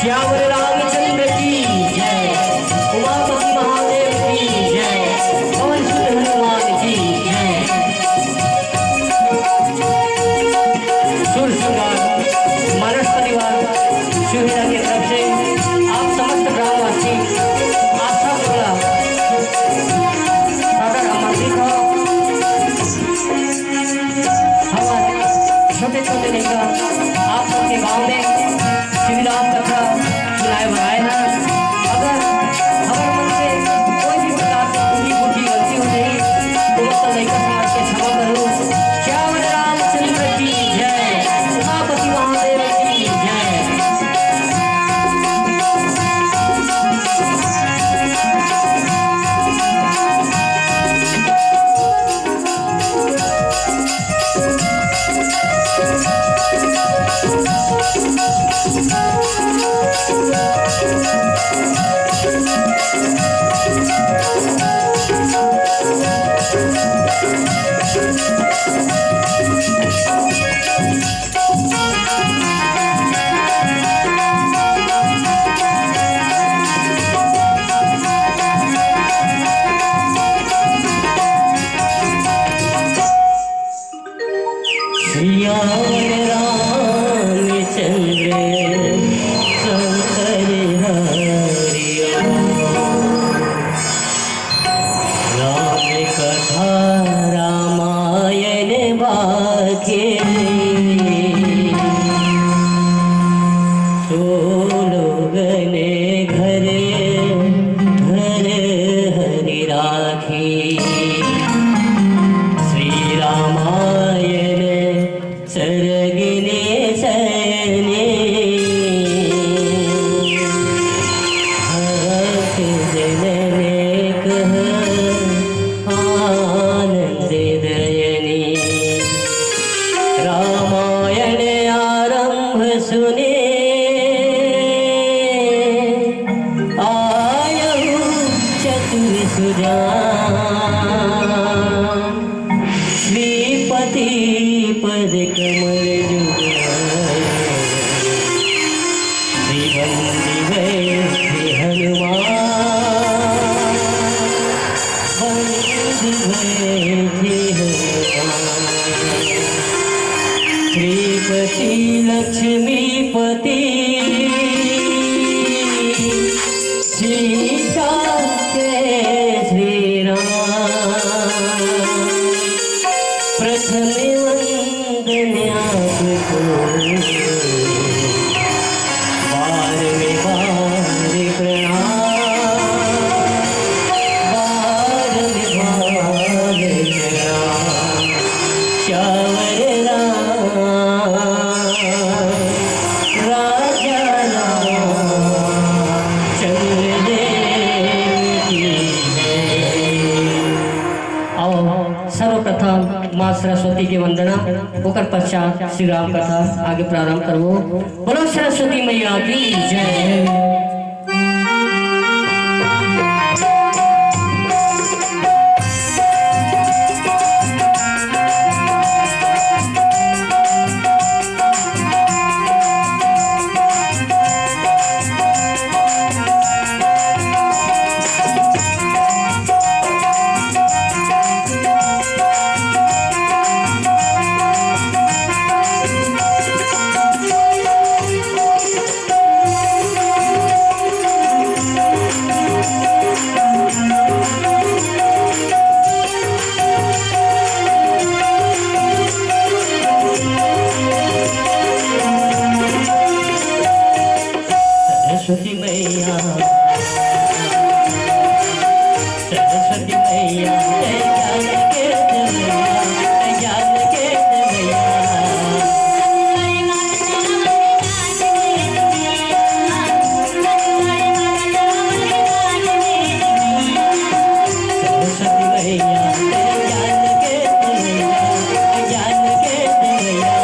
श्याम रामचंद्र की जय, उमापति महादेव की जय, पवन सुत हनुमान की जय। सुर श्रृंगार मानस परिवार शिवहीरा की तरफ से आप समस्त ग्रामवासी आशा बोला सादर आमंत्रित हो। हमारे छोटे छोटे लेकर आप सबके गांव में शिवराम कथा सुनाए बनाए हैं। अगर हमारे मन से कोई भी प्रकार से टूटी फूटी गलती हो गई तो मतलब लड़का समाज के क्षमा करो। श्याम रामचंद्र की जय, उमापति महादेव की जय। श्रीपति पद कमल श्री हनुमान श्रीपति लक्ष्मीपति सीता प्रथम वंदन आपको बार में बार प्रणाम, बार में बार प्रणाम। श्यावर राम राजा रामचंद्र की जय। आओ सर्वप्रथम माँ सरस्वती की वंदना होकर पश्चात श्री राम कथा आगे प्रारंभ करो। बोलो सरस्वती मैया की जय। सरस्वती मैया, सरस्वती मैया, ज्ञान के मैया, ज्ञान के मैया। सरस्वती मैया, ज्ञान के मैया, ज्ञान के मैया।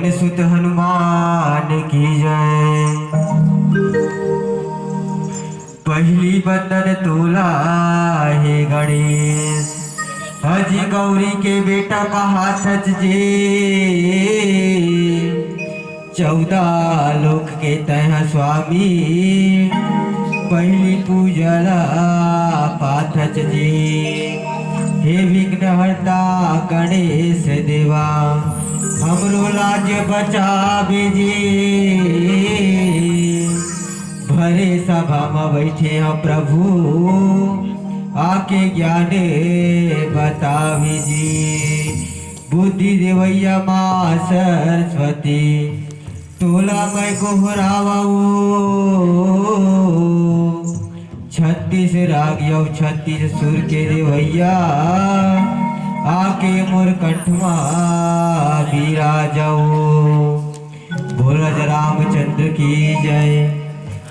पवन सुत हनुमान की जय। पहली बंदन तोला हे गणेश, हजी गौरी के बेटा कहा सच जे। 14 लोक के तह स्वामी, पहली पूजला पाथच जी। हे विघ्नहर्ता गणेश देवा, हमरो लाज बचावे जी। भरे सभा में बैठे हम प्रभु, आके ज्ञान बतावे जी। बुद्धि देवैया माँ सरस्वती, तोला मैं गोहरावाऊ। 36 राग यौ 36 सुर के देवैया, आके मोर कंठमा विराजाओ। बोला रामचंद्र की जय,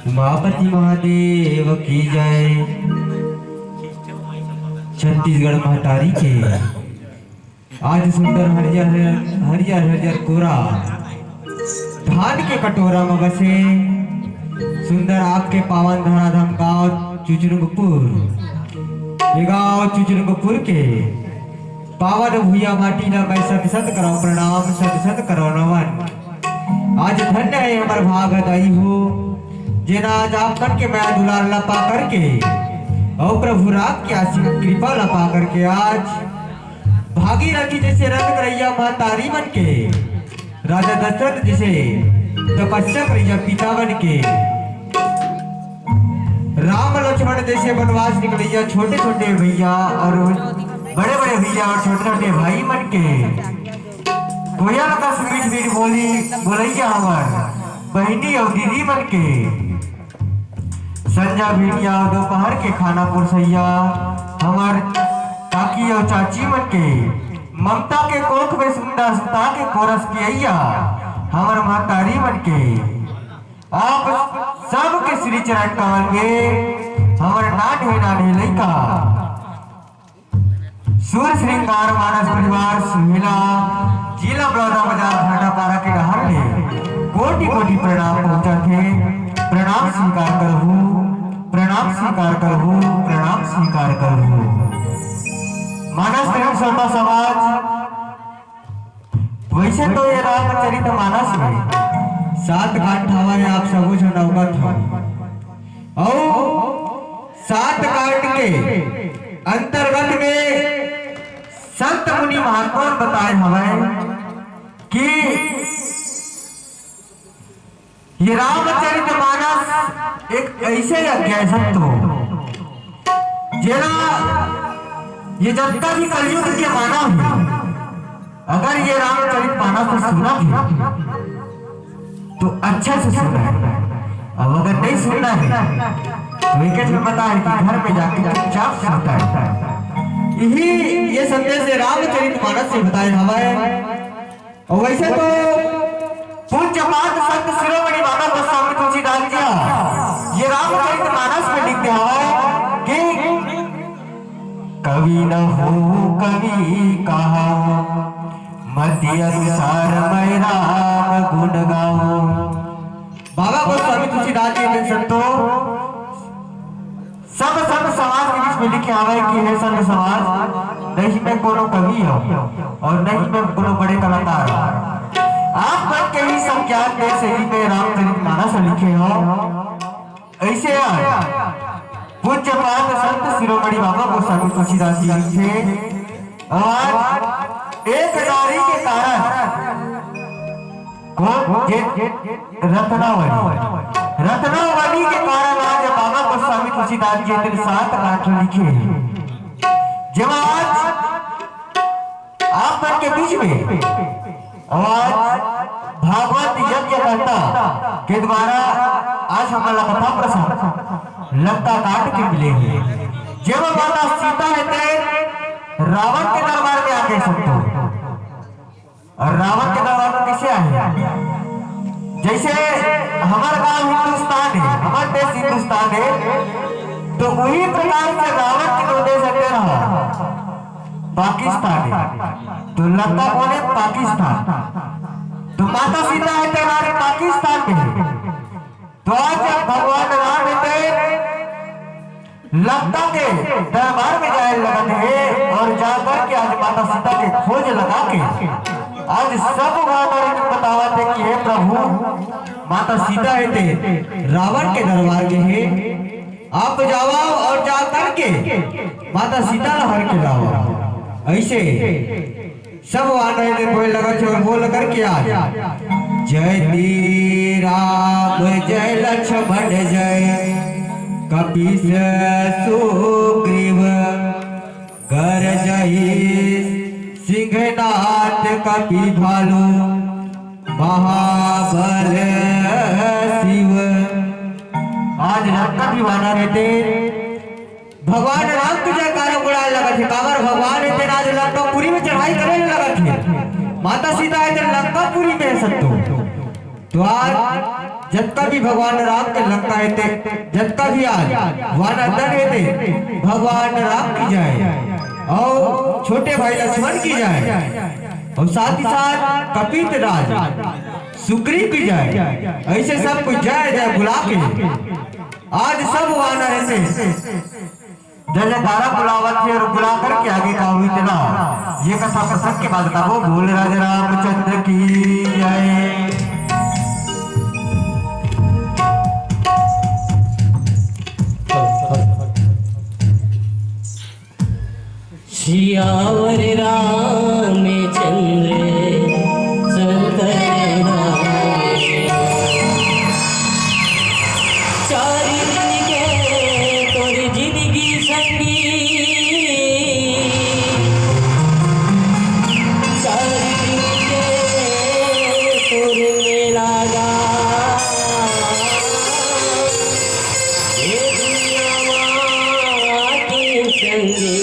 उमापति महादेव की जय। छत्तीसगढ़ महतारी के आज सुंदर हरियर हरियर हरियर कोरा धान के कटोरा में बसे सुंदर आपके पावन धराधाम गांव चुचुरंगपुर। ये गांव चुचुरंगपुर के पावन भूया माटी ना मैं सत सत करो प्रणाम, सत सत करो नमन। आज धन्य है हमार भागत आई हो, जेना आज आप कर के मैं दुलार लपा करके और प्रभु राम की आशीर्वाद कृपा लपा करके आज भागीरथी जैसे रंग करैया महतारी बन के, राजा दशरथ जैसे तपस्या करैया पिता बन के, राम लक्ष्मण जैसे वनवास निकलैया छोटे छोटे भैया और बड़े बड़े भैया और छोटे छोटे भाई बन के, कोयल का मीठ मीठ बोली बोलैया हमार बहनी और दीदी बन के, संजा भिड़िया दोपहर के खाना पुरसैया हमार काकी और चाची बन के, ममता के कोख में सुंदर सुता के कोरस किया हमार महतारी बन के। आप सब के श्री चरण कमल में हमार नाढ़े नाढ़े लइका सूर्य श्रृंगार मानस परिवार सुहेला जिला बड़ौदा बाजार भाटापारा के डहर ले कोटि कोटि प्रणाम पहुंचा थे। प्रणाम स्वीकार करहु, प्रणाम स्वीकार करहु, प्रणाम स्वीकार करहु। मानस प्रेम श्रोता समाज, वैसे तो ये रामचरित मानस में 7 कांड हमारे आप सबो जन अवगत हो, और 7 कांड के अंतर्गत में संत मुनि महात्मा बताए हमें कि ये रामचरित मानस एक ऐसे अध्याय संतो जेना ये जब तक भी कलयुग के मानव है, अगर ये रामचरित मानस को सुना है तो अच्छा से सुना है, अब अगर नहीं सुनना है तो विकेट में पता है कि घर में जाके चुपचाप सुनता है। यही ये संदेश है रामचरित मानस से बताए हमें। और वैसे तो पूज्य पाद संत शिरोमणि बाबा गोस्वामी तुलसीदास जी ये रामचरित मानस में लिखते हैं कि कवि न हो कवि कहा, मध्य अनुसार मैं राम गुण गाऊं। बाबा गोस्वामी तुलसीदास जी संतो सब संत समाज के बीच में लिखे आवे कि है संत समाज नहीं में कोनो कवि हो और नहीं में कोनो बड़े कलाकार हो। आप बन के ही सब ज्ञान दे सही में रामचरित मानस लिखे हो। ऐसे पूज्य पाद संत शिरोमणि बाबा गोस्वामी तुलसीदास जी लिखे और एक नारी के कारण रत्नावली के कारण आज बाबा गोस्वामी तुलसीदास जी ने 7 कांड लिखे। जब आज आप के बीच में आज भागवत यज्ञ करता के द्वारा आज हमारा कथा प्रसंग लंका काट के मिले हैं। जब माता सीता रहते रावण के दरबार में आके सकते और रावण के दरबार में कैसे आए? जैसे हमारा गांव हिंदुस्तान है, हमारा देश हिंदुस्तान है, तो वही प्रकार से रावण के दो देश हटे रहा पाकिस्तान है, तो लंका कौन है? पाकिस्तान। तो माता सीता है हमारे पाकिस्तान में। तो आज जब भगवान राम लंका के दरबार में जाए लगते हैं और जाकर के आज माता सीता के खोज लगा के आज सब वानर बतावा थे कि हे प्रभु माता सीता है थे रावण के दरबार के है, आप जाओ और जा करके माता सीता हर के लाओ। ऐसे सब वानर ने कोई लगा थे और बोल करके आज जय राम जय लक्ष्मण जय कपीस सुग्रीव गरजहि सिंहनाथ कपि भालू महाबल शिव। आज लंका भी वाना रहते भगवान राम तुझे कार्य बुलाए लगा थे कावर भगवान है आज लंकापुरी में चढ़ाई करने लगा थे। माता सीता है लंकापुरी में सत्तो। तो आज जब भी भगवान राम के लंका है जब भी आज वानर है भगवान राम की जाए और छोटे भाई लक्ष्मण की जाए और साथ ही साथ कपित राज सुग्रीव की जाए। ऐसे सब कुछ जय जय बुला के आज सब वानर रहते जय जयकारा बुलावत है और बुला करके आगे का हुई तना ये कथा प्रसंग के बाद का वो बोल राज रामचंद्र की जय। सियावर रामचंद्र सुंदर चारि दिन के तोर जिंदगी संगी चारि दिन के तोर मेला गा ये दुनिया माटी संगी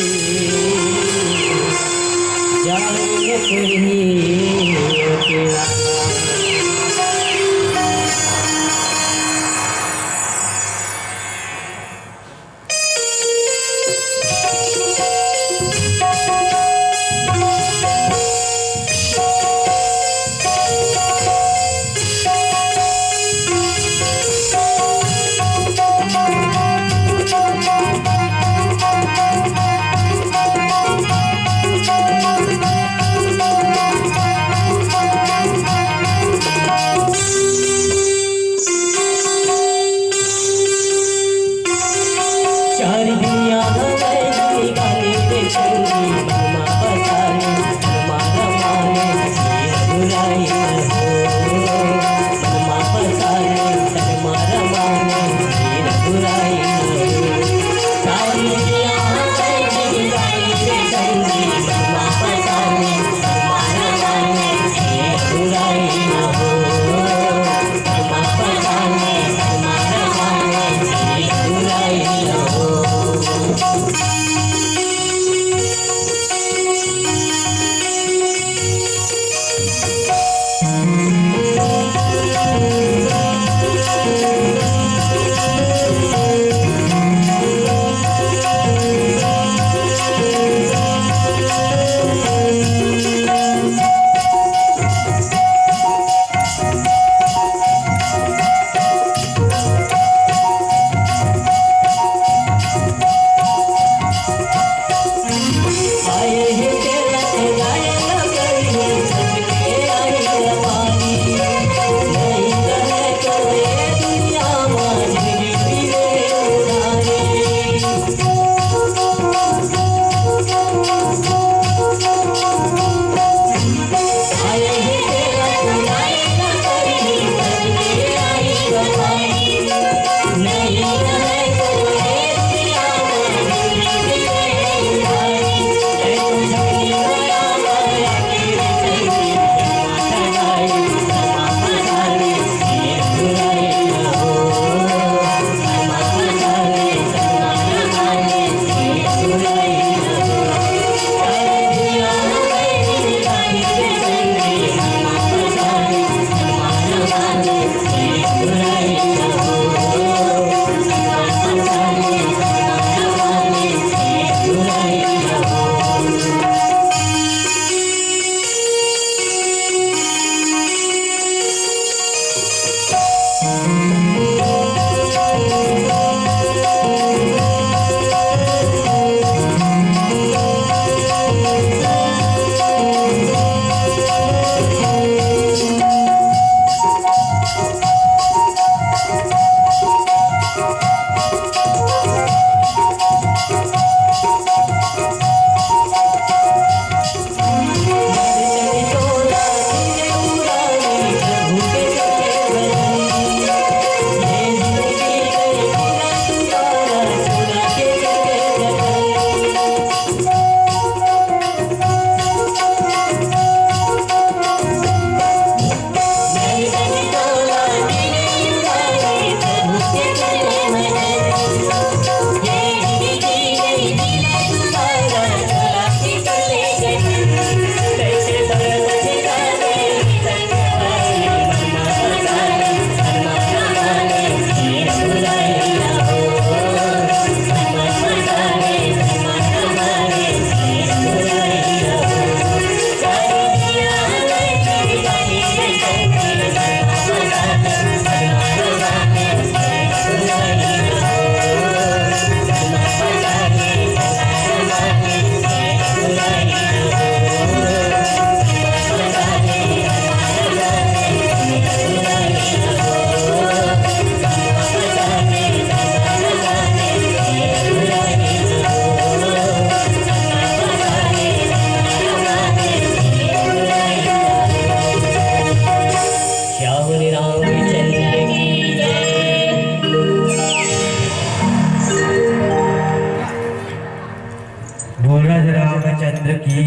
सूरज रामचंद्र की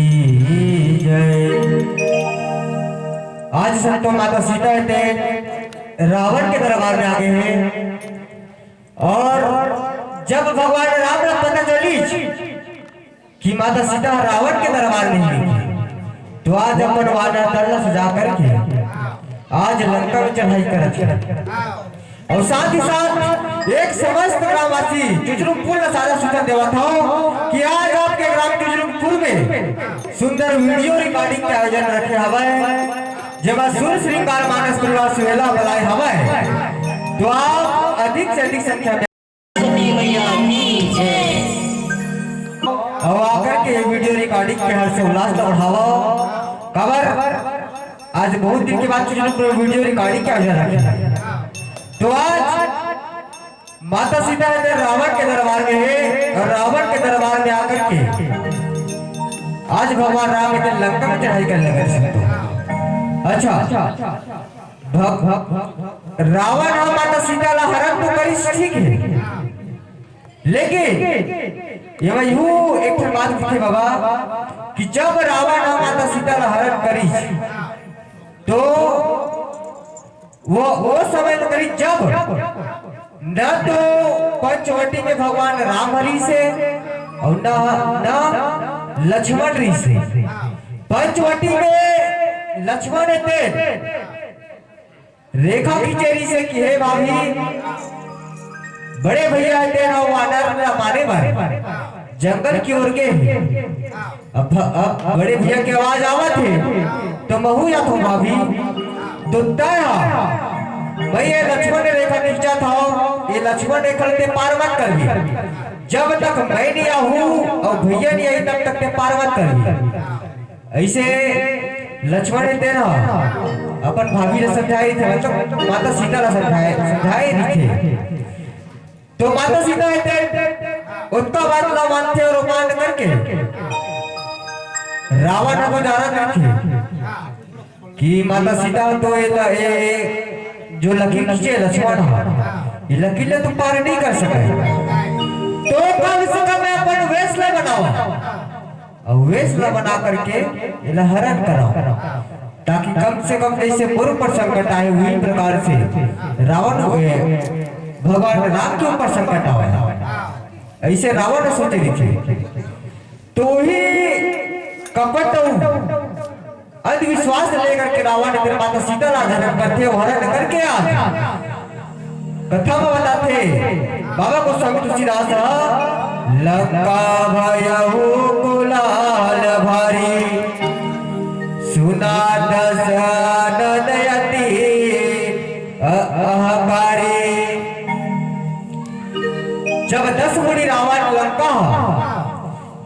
जय। आज संतो माता सीता थे रावण के दरबार में आ गए हैं और जब भगवान राम ने पता चली कि माता सीता रावण के दरबार में है तो आज अपन वानर दल सजा करके आज लंका में चढ़ाई कर और साथ ही साथ एक समस्त ग्रामवासी चुचरुमपुर सारा सूचना देवा था कि आज आपके ग्राम चुचरुमपुर में सुंदर वीडियो रिकॉर्डिंग के आयोजन रखे हवाए जब सुर श्रृंगार मानस परिवार सुहेला बुलाए हवाए तो आप अधिक से अधिक संख्या में और आकर के वीडियो रिकॉर्डिंग के हर से उल्लास का बढ़ावा खबर आज बहुत दिन के बाद चुचरुमपुर वीडियो रिकॉर्डिंग के आयोजन रखे तो आज माता सीता ने रावण के दरबार में है और रावण के दरबार में आकर के आज भगवान राम के लंका में चढ़ाई करने लगे। अच्छा रावण और माता सीता ला हरण तो करी ठीक है लेकिन ये यूं एक बात थी बाबा कि जब रावण और माता सीता ला हरण करी तो वो समय तो करी जब न तो पंचवटी में भगवान राम हरि से और न लक्ष्मण री से। पंचवटी में लक्ष्मण थे रेखा खिचेरी से कि हे भाभी बड़े भैया थे ना वानर मारे मारे जंगल की ओर गए अब बड़े भैया की आवाज आवा थे तो महू या तो भाभी तो भाई ये लक्ष्मण ने रेखा खींचा था ये लक्ष्मण रेखा ते पार मत कर जब तक मैं नहीं आऊं और भैया नहीं आई तब तक ते पार मत कर ऐसे लक्ष्मण ने तेरा अपन भाभी ने समझाई थे मतलब माता सीता ने समझाए नहीं थे तो माता सीता उतना बात ना मानते और मान करके रावण को जाना करके कि माता सीता तो ये जो लकीर खींचे लक्ष्मण ये लकीर तुम पार नहीं कर सके तो कम से कम अपन वेस्ला बनाओ और वेस्ला बना करके ये हरण कराओ ताकि कम से कम जैसे पूर्व पर संकट आए हुई प्रकार से रावण भगवान राम के ऊपर संकट आया ऐसे रावण ने सोचे लिखे तो ही कपट अंधविश्वास लेकर के रावण ने माता सीता ला हरण करते हरण करके आ कथा में बताते बाबा को स्वामी तुलसीदास लंका भयहु कुलाल भारी सुना दशरथ यति अहकारी। जब 10 मुनि रावण लंका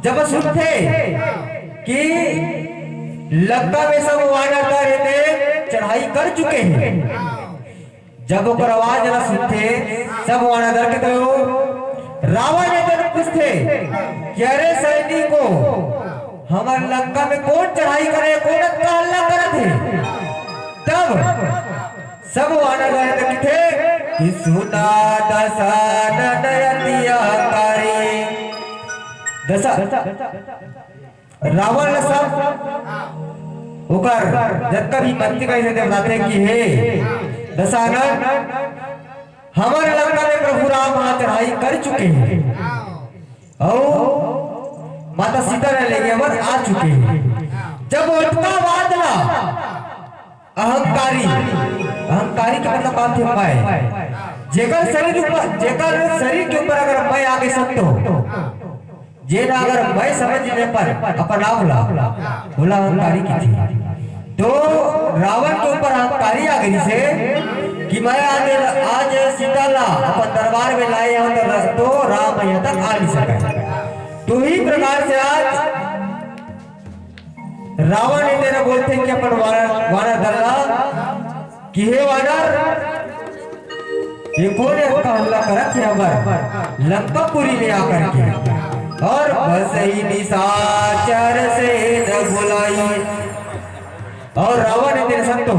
जब सुनते कि लंका में सब वानर रहते चढ़ाई कर चुके हैं जब ओकर आवाज न सुनते सब वानर के तो रावण ने पूछते कि अरे सैनिको हमारे लंका में कौन चढ़ाई करे कौन का हल्ला करत है तब सब वानर रहते थे कि सुना दशरथ यतिकारी रावण ने सब ओकर जब कभी मंत्री कैसे बताते कि हे दशरथ हमारे लंका में प्रभु राम वहां चढ़ाई कर चुके हैं और माता सीता ने ले गए वर आ चुके हैं। जब उठता बादला अहंकारी का मतलब बात है मैं जेकर शरीर के ऊपर अगर मैं आगे सकता जेना अगर मैं समझने पर अपना बोला अहंकारी की थी तो रावण के ऊपर अहंकारी आ गई से कि मैं आज सीता ला अपन दरबार में लाए तो राम यहाँ तक आ नहीं सके। तो ही प्रकार से आज रावण ने तेरा बोलते कि अपन वानर दल्ला कि हे वानर ये कौन है का हमला करत है हमार लंकापुरी में आकर के और बस ही निशाचर से न बुलाई। और रावण ने तेरे संत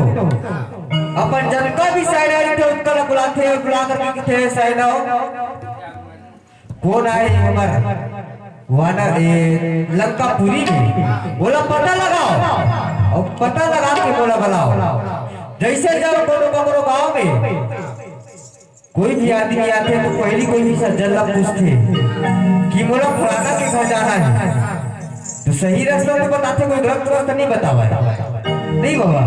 अपन जन का भी साइड थे उनका बुलाते और बुला करके थे साइड कौन आए हमारे वानर लंकापुरी में बोला पता लगाओ और पता लगा के बोला बुलाओ। जैसे जब कोनो गांव में कोई भी आदमी आते तो पहली कोई भी सज्जन पूछते कि मोला फलाना के घर जाना है, तो सही रास्ता तो बताते, कोई गलत रास्ता नहीं बतावा नहीं बाबा।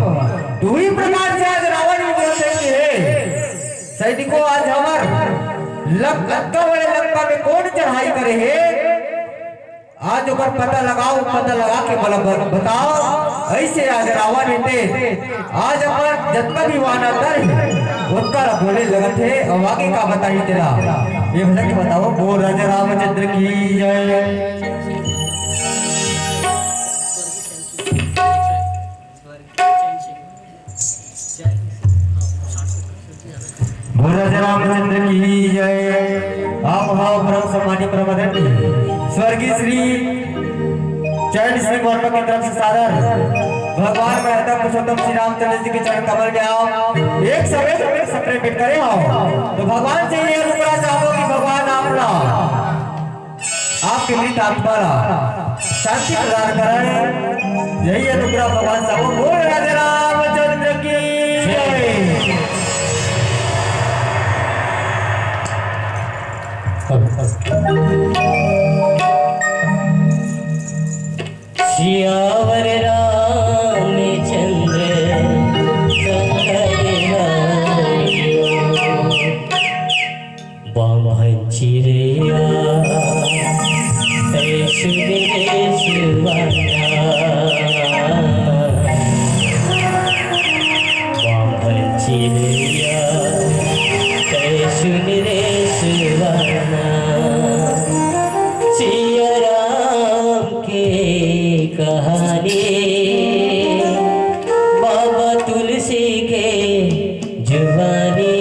तो ही प्रकार से आज रावण भी बोलते हैं सैनिकों आज हमार लंका वाले लंका में कौन चढ़ाई करे है, आज ओकर पता लगाओ, पता लगा के बोला बताओ। ऐसे आज रावण ने आज अपन जितना भी वानर है उनका बोले लगत है। और आगे का बताइए तेरा ये भजन बताओ। बोल राजा रामचंद्र की जय। बोल राजा रामचंद्र की जय। आप भाव परम सम्मानी प्रबंधन स्वर्गीय श्री चरण सिंह वर्मा की तरफ से सादर भगवान महता पुरुषोत्तम श्री रामचंद्र जी के चरण कमल में आओ, एक समय सेपरेट करे आओ। तो भगवान से ये अनुग्रह चाहो कि भगवान आपके मृत आत्मा शांति प्रदान करें, यही अनुग्रह भगवान सबको। बोल राजा रामचंद्र की जय। सियावर रामचंद्र बामन चिड़िया बामन चिड़िया सुन रे सुवाना, सिया राम के कहानी बाबा तुलसी के जुबानी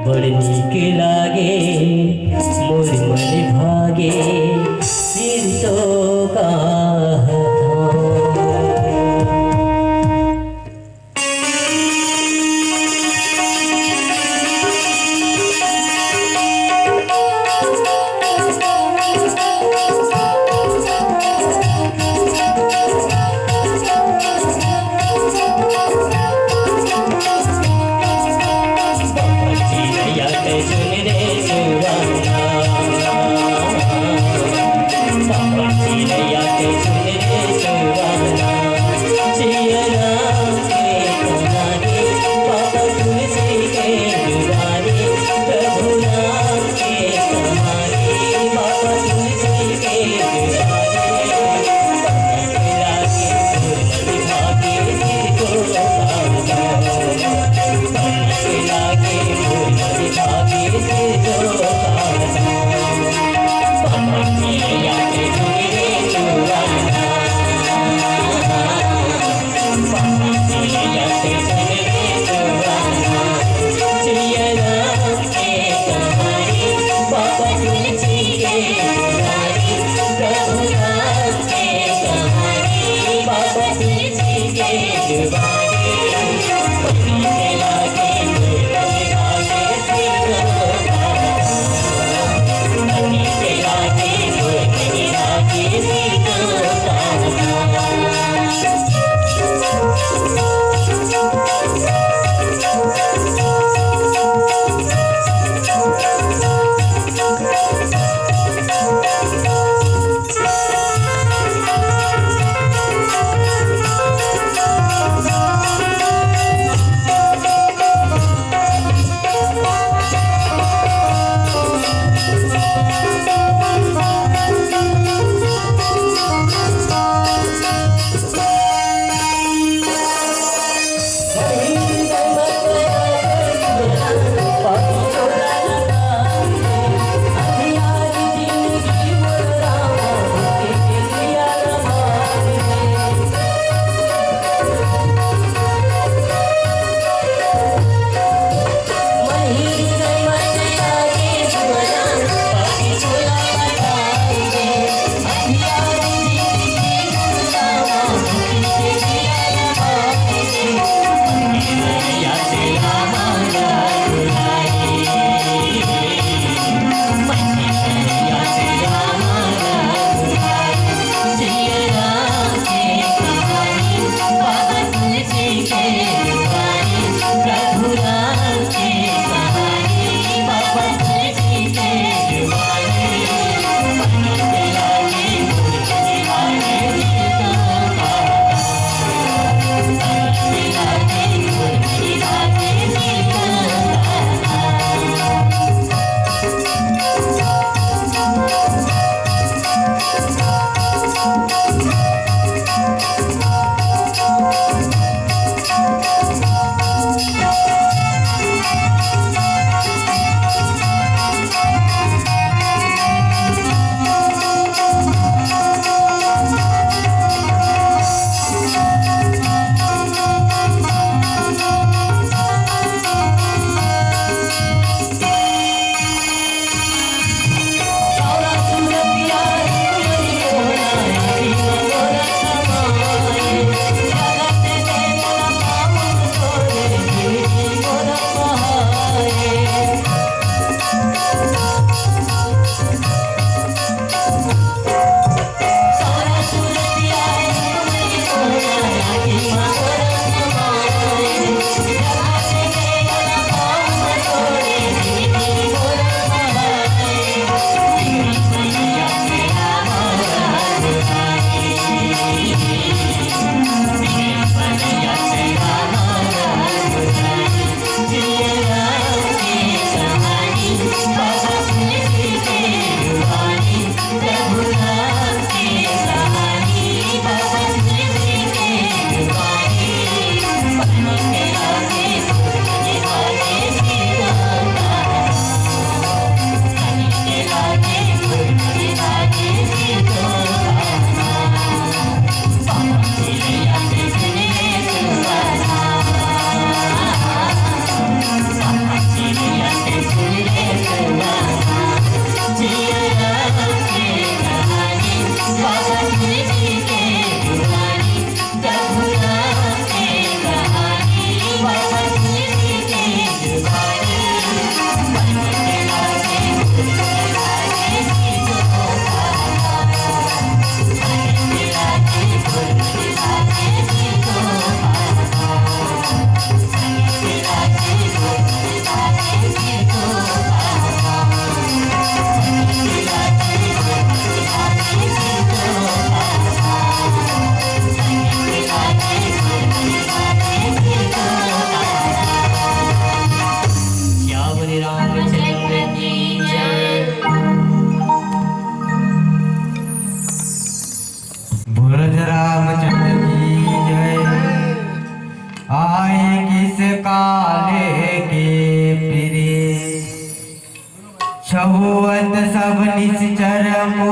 बड़ नीक लागे मोर मन भागे सिर तो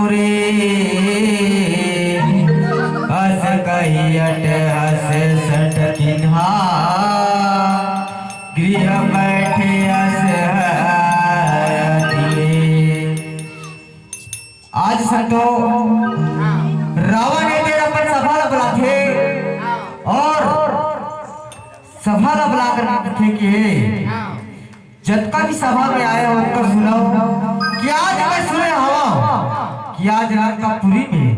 मोरे हस कहियट हस सट किन्हा गृह बैठे हस आज संतो रावण ने तेरा पर सभा बुला थे और सभा बुला कर थे कि जब का भी सभा में आया होकर सुनाओ कि आज मैं सुने हवा कि आज रात का पुरी में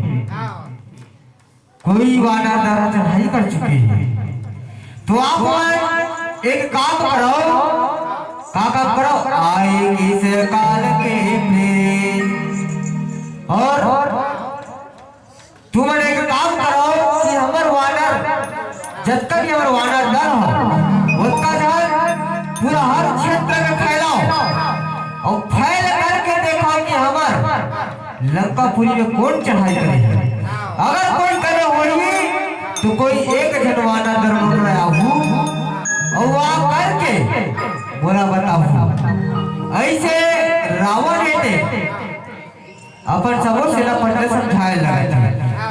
कोई वानर द्वारा चढ़ाई कर चुके हैं। तो आप एक काम करो, काम करो, आएगी से काल के में और तुम एक काम करो कि हमार वानर जब तक हमार वानर दल हो उसका जल पूरा हर क्षेत्र में फैलाओ और फैल करके देखो कि हमार लंकापुरी में कौन चढ़ाई करे। अगर कोई करे होगी तो कोई एक जन वानर दल में आहू और वहां करके बोला बताओ। ऐसे रावण ने अपन सबो सेना पंडे समझाए लगा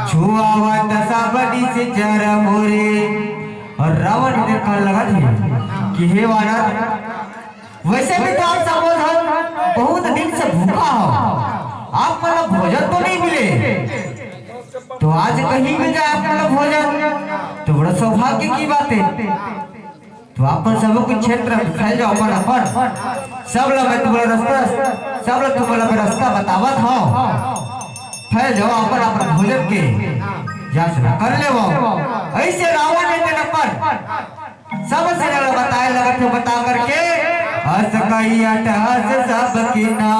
छुआवत सबड़ी से जर मोरे और रावण ने कहने लगा थे कि हे वानर वैसे भी तो आप सब बहुत दिन से भूखा हो, आप मतलब भोजन तो नहीं मिले, तो आज कहीं मिल जाए आपको भोजन तो बड़ा सौभाग्य की बात है। तो अपन सब कुछ क्षेत्र फैल जाओ अपन अपन सब लोग मैं तुम्हारा रास्ता सब लोग तुम्हारा रास्ता बतावत हो फैल जाओ अपन अपन भोजन के याचना कर ले वो। ऐसे रावण ने तेरा पर सब से बताए लगा थे बता करके हंस कहियट हंस सब की ना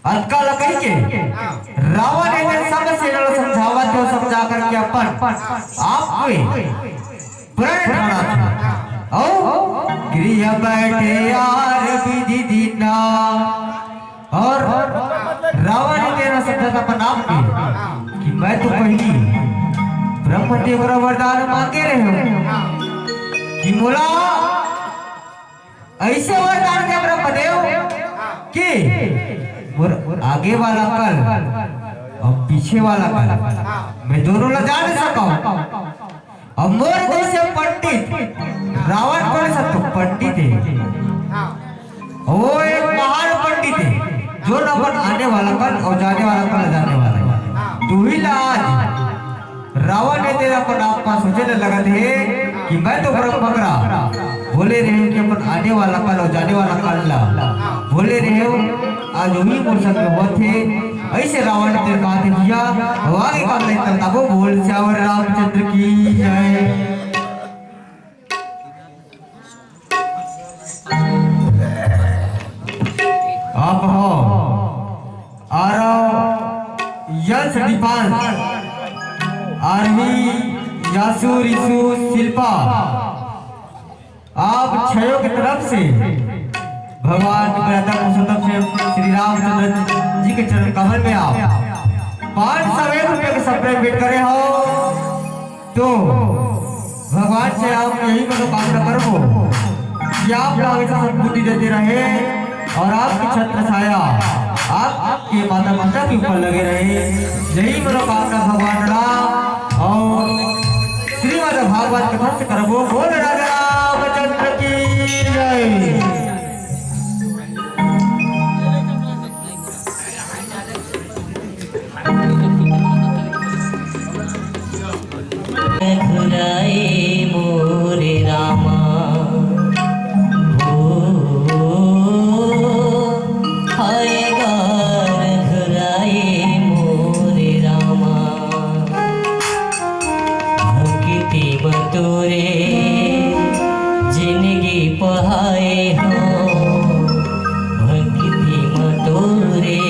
अटका लकड़ी के रावण ने सब से समझावा थे समझा करके अपन आप प्रण ठाना था और गृह बैठे यार विधि दीना और रावण ने तेरा शब्द का प्रणाम किया कि मैं तो पहली ब्रह्मदेव का वरदान मांगे रहे हो कि बोला ऐसे वरदान दे ब्रह्मदेव कि आगे वाला कल और पीछे वाला कल मैं दोनों ला जान सका। अब मोर जैसे पंडित रावण कौन सा तो पंडित है, वो एक महान पंडित है जो न आने वाला कल और जाने वाला कल जाने वाला है। तू ही आज रावण ने तेरा प्रणाम का सोचने लगा थे कि मैं तो पकड़ा बोले रहे कि अपन आने वाला कल और जाने वाला कल ला बोले रहे आज वही बोल सकते हुआ थे। ऐसे रावण ने तेरे कहा थे भैया आगे काम नहीं करता वो बोल श्यावर रामचंद्र की जय। आप हो आरो यश दीपान आर्मी यासु रिसु शिल्पा आप छयों की तरफ से भगवान पुरुषोत्तम से श्री रामचंद्र जी के चरण कमल में आप 501 रुपये के सप्लाई भेंट करे हो तो भगवान से आप यही मनोकामना करो कि आप हमेशा सद्बुद्धि देते रहे और आपकी छत्र छाया आपके माता पिता के ऊपर लगे रहे। यही मनोकामना भगवान राम और श्रीमद् भागवत कथा से करबो। बोल राजा रामचंद्र की जय। घुराए मोरे रामा हाय गार घुराए मोरे रामा भक्ति बतोरे जिंदगी पहाए हो भक्ति मतोरे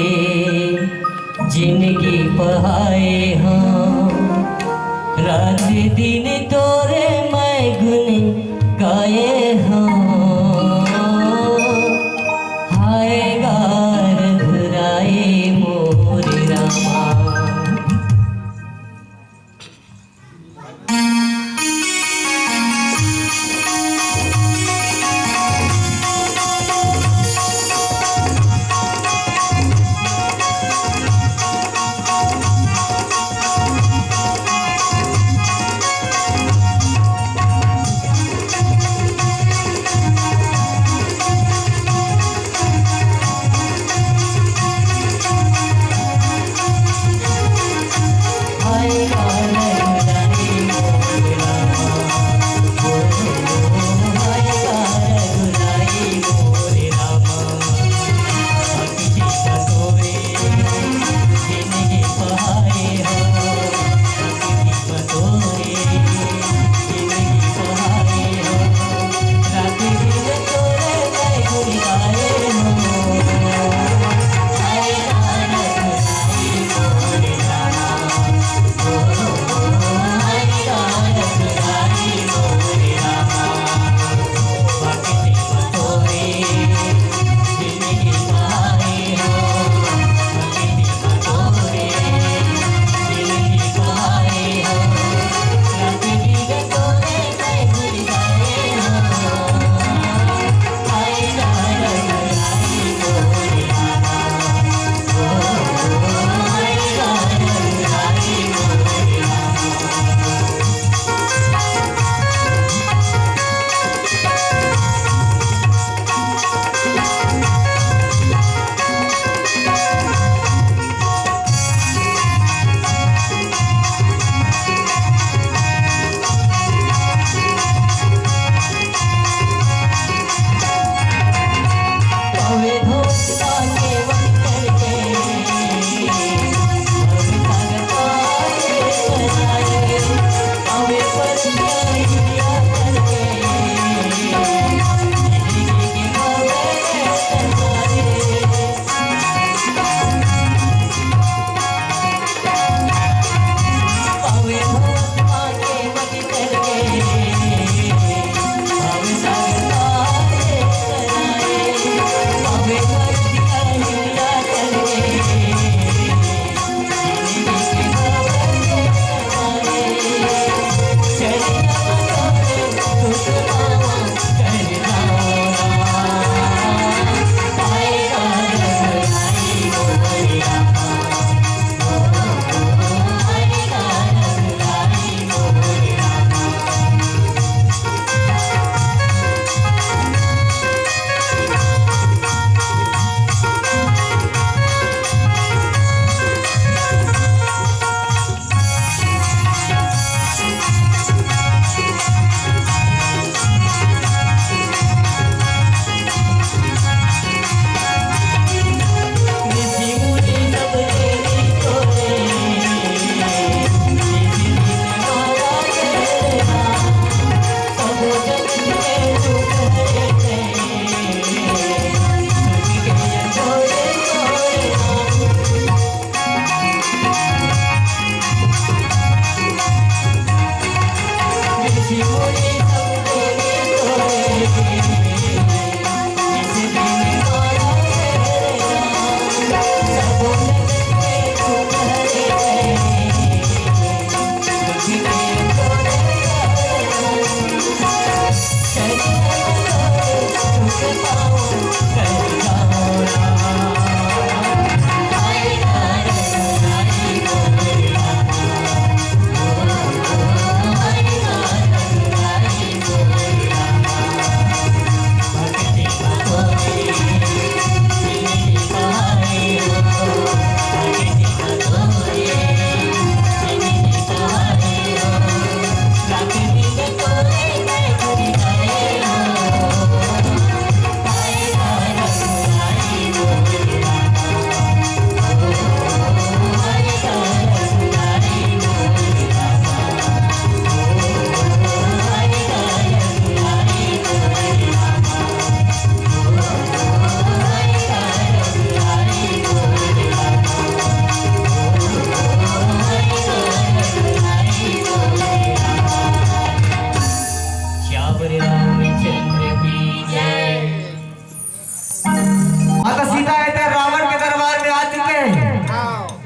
जिंदगी पहाए हो रात दिन तोरे मैं गुन गाए हूँ हाय गार घुराए मोरे रामा।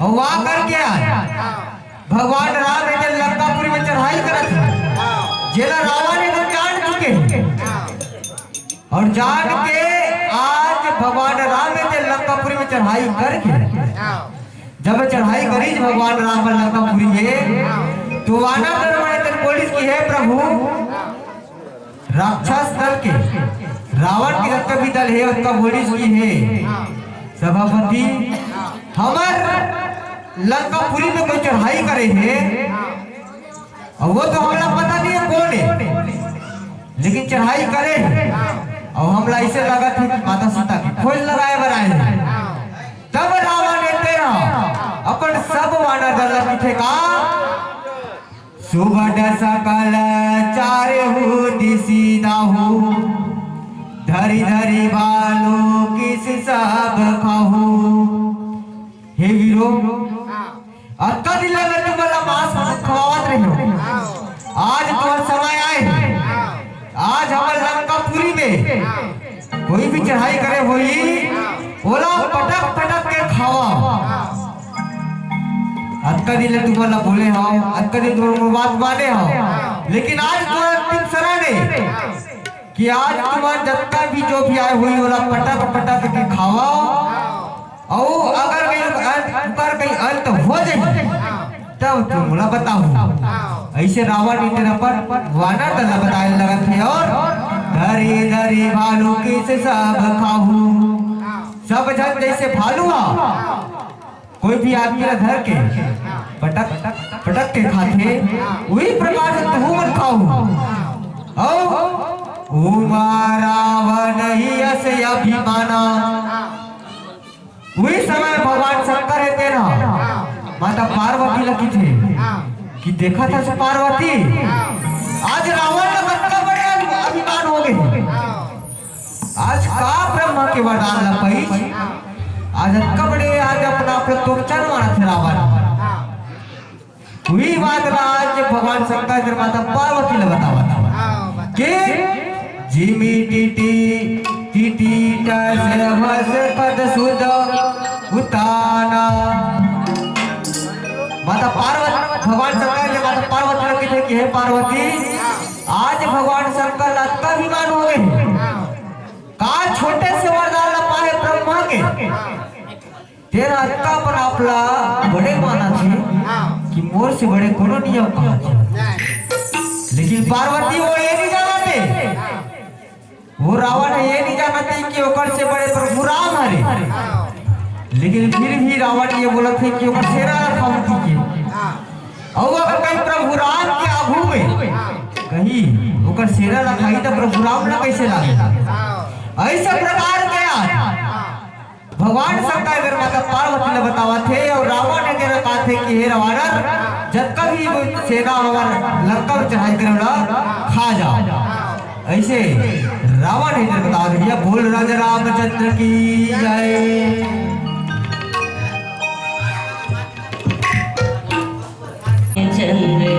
और वहां करके आया भगवान राम ने लंकापुरी में चढ़ाई करा था, जेला रावण ने तो जान चुके और जान के आज भगवान राम ने लंकापुरी में चढ़ाई करके जब चढ़ाई करी भगवान राम लंकापुरी है तो वाना पुलिस की है प्रभु राक्षस दल के रावण के जितना भी दल है उसका पुलिस की है सभापति हमार लंकापुरी में कोई चढ़ाई करे है और वो तो हमला पता नहीं है कौन है लेकिन चढ़ाई करे और हमला ऐसे लगा था कि माता सीता की खोज लगाए बनाए तब रावण ने तेरा अपन सब वानर दल पीछे का सुबह सकल चारे हो दिसी दाहू धरी धरी बालो किस सब खाहू हे वीरो अक्का दिल में तुम्हारा मांस खवावत रही हो आज तुम्हारा समय आए आज हमारे लंकापुरी में कोई भी चढ़ाई करे हुई ओला पटक पटक के खावा अक्का दिल तुम्हारा बोले हो अक्का दिल तुम्हारा बात माने हो लेकिन आज तुम्हारा दिन सरा ने कि आज तुम्हारा जत्ता भी जो भी आए हुई ओला पटक पटक के खावा और अगर कहीं अंत हो जाए तब तुम बोला बताओ ऐसे रावण ने तेरा पर वानर दल बताने लगा थे और धरी धरी भालू किस सब खाहू सब जन जैसे भालू कोई भी आदमी धर के पटक पटक के खाते वही प्रकार से तू मत खाऊ रावण ही ऐसे अभिमाना वही समय भगवान शंकर है तेरा माता पार्वती लगी थे कि देखा था से पार्वती आज रावण का बड़े अभिमान हो गए आज का ब्रह्मा के वरदान ला पाई आज बड़े आज अपना तोड़चन मारा थे रावण वही बात आज भगवान शंकर के माता पार्वती ने बतावा था कि जिमी टीटी टीटी कैसे भस पद सुध उताना माता पार्वती भगवान शंकर ने माता पार्वती ने कहे कि हे पार्वती आज भगवान शंकर का अभिमान हो गए का छोटे से वरदान पाए ब्रह्मा के तेरा अक्का पर आपला बड़े माना थे कि मोर से बड़े कोनो नियम कहा थे लेकिन पार्वती वो ये नहीं जानते वो रावण ये नहीं जानते कि ओकर से बड़े प्रभु राम हरे लेकिन फिर भी रावण ये बोला थे कि ओकर सेना रखा के और अगर कहीं प्रभु राम के आगू में कहीं ओकर सेना रखाई तो प्रभु राम ना कैसे लागे ऐसा प्रकार के भगवान शंकर माता पार्वती ने बतावा थे और रावण ने कहा थे कि हे रावण जब कभी सेना हमारा लंका में चढ़ाई करेगा खा जाओ ऐसे रावण ने बता दिया बोल राजा रामचंद्र की जय चंद्र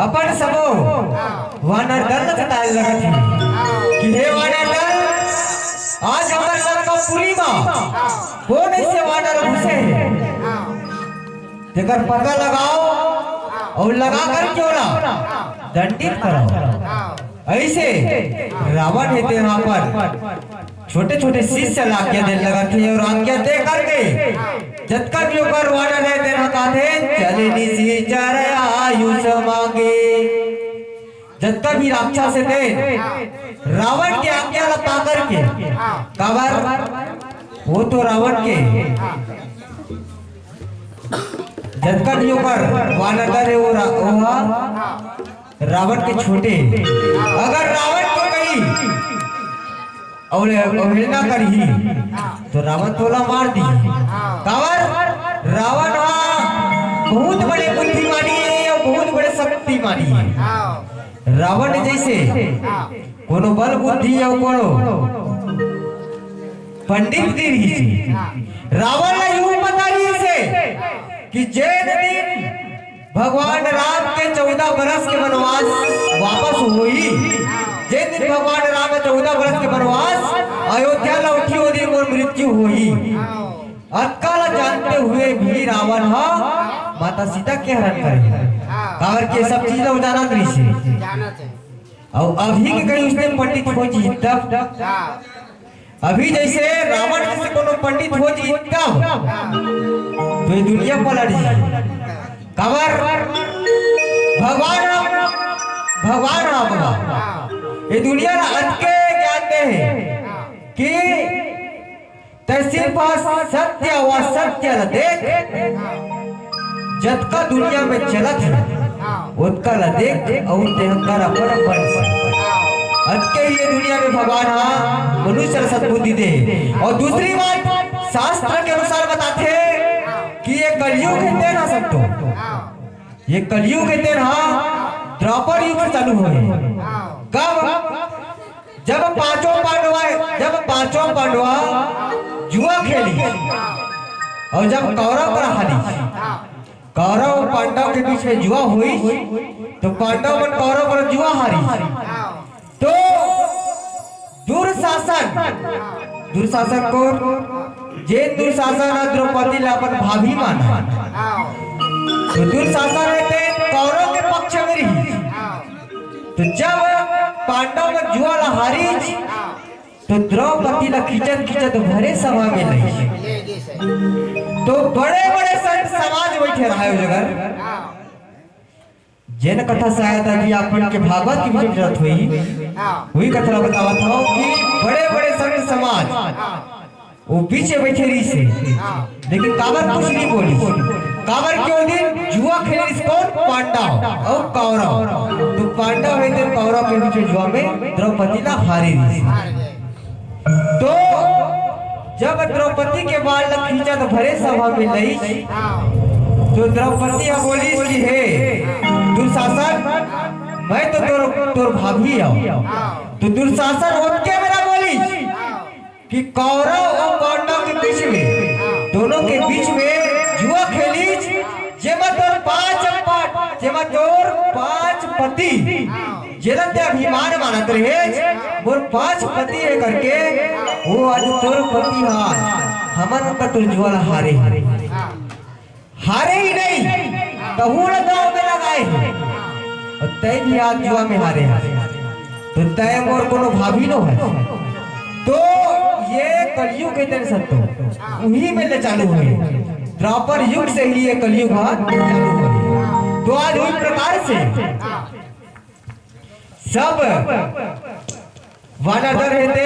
अपन सबो वानर दल चटाए लगत है कि हे वानर दल आज हमर लंकापुरी में कौन ऐसे वानर घुसे हैं तेकर पता लगाओ और लगा कर क्यों ना दंडित करो। ऐसे रावण है ते वहां पर छोटे छोटे शिष्य आज्ञा दे लगा थे और आज्ञा दे करके जतका भी ऊपर वानर है तेरा काथे चले निसी चर आयुष मांगे जतका भी राक्षस थे रावण की आज्ञा ला पा करके काबर वो तो रावण के जतका भी ऊपर वानर है वो रावण के छोटे अगर रावण को कहीं और अवहेलना करी तो रावण तोला मार दी काबर रावण बहुत बड़े बुद्धिमानी है और बहुत बड़े शक्तिमानी है। रावण जैसे कोनो बल बुद्धि या कोनो पंडित दी रही रावण ने यूं बता रही से कि जैन दिन भगवान राम के 14 बरस के वनवास वापस हुई जिस दिन भगवान राम 14 बरस के वनवास अयोध्या लौटी वो दिन और मृत्यु हुई। अक्कल जानते हुए भी रावण माता सीता के हरण करे काबर के सब चीज जाना से और अभी के कहीं उसने पंडित हो जी तब अभी जैसे रावण जैसे कोनो पंडित हो जी तब तो ये दुनिया पलट जाए काबर भगवान राम ये दुनिया ना अटके जानते हैं कि सिर्फ सत्य व सत्य न देख जतका दुनिया में चलत है उतका ला देख और तेहंकार अपन अटके ये दुनिया में भगवान मनुष्य सद्बुद्धि दे। और दूसरी बात शास्त्र के अनुसार बताते कि ये कलयुग है तेरा सबको ये कलयुग है तेरा द्वापर युग चालू हुए कब जब पांचों पांडवा जुआ खेली और जब कौरव पर हारी कौरव पांडव के बीच में जुआ हुई तो पांडव मन कौरव पर जुआ हारी तो दुर्शासन को जे दुर्शासन द्रौपदी ला अपन भाभी माना तो दुर्शासन रहते कौरव के पक्ष में रही तो जब पांडव में जुआ ला हारी तो द्रौपदी ला खिंचत भरे सभा में लगी तो बड़े बड़े संत समाज बैठे रहे जगह जैन कथा शायद अभी आपन के भागवत की भी जरूरत हुई वही कथा बतावा था कि बड़े बड़े संत समाज वो पीछे बैठे रही से लेकिन काबर कुछ नहीं बोली काबर क्यों दिन जुआ खेले कौन पांडव और कौरव तो पांडव है तो कौरव के बीच जुआ में द्रौपदी ना हारी रही तो जब द्रौपदी के बाल खींचा तो भरे सभा में लई तो द्रौपदी बोली कि हे दुर्शासन मैं तो तोर भाभी हूं तो दुर्शासन उनके मेरा बोली कि कौरव और पांडव के बीच में दोनों के बीच में जुआ खेली जेमा तोर पांच पति जेना ते अभिमान मानत रहे मोर 5 पति है करके वो आज तोर पति हमन का तुर जुआ हारे ही नहीं कहूँ न गाँव में लगाए और तय भी आज जुआ में हारे तो तय मोर कोनो भाभी नो है तो ये कलयुग के दिन सत्तो वही में ले चालू हुए द्वापर युग से ही ये कलयुग चालू हुए तो आज उस प्रकार से सब वानर रहते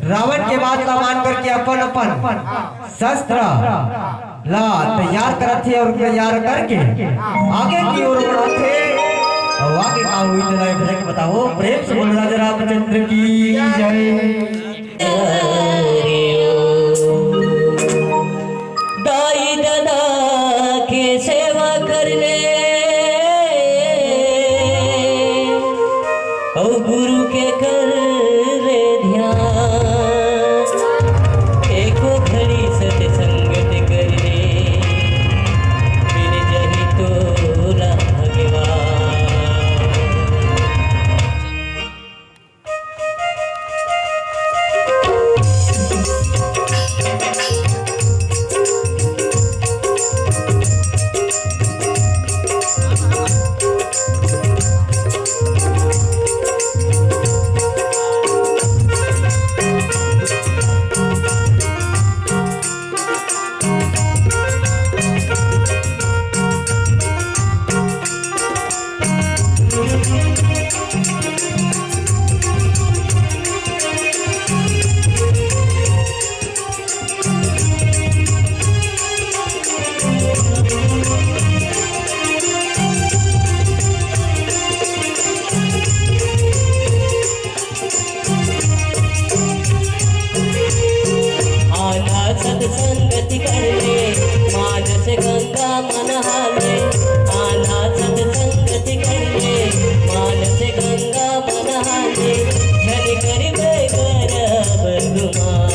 रावण के बात ला मान करके अपन शस्त्र ला तैयार करते और तैयार करके आगे की ओर बढ़ाते और आगे का हुई जरा बताओ प्रेम से बोल राजा रामचंद्र की जय। दाई दादा के सेवा करने और गुरु के कर रे ध्यान एको घड़ी सत्संगत करे मिल जाही तो भगवान सत्संगति करले मानस गंगा मन हाले आना सत्संगति करले मानस गंगा मन हाले झल कर बेगर गुमान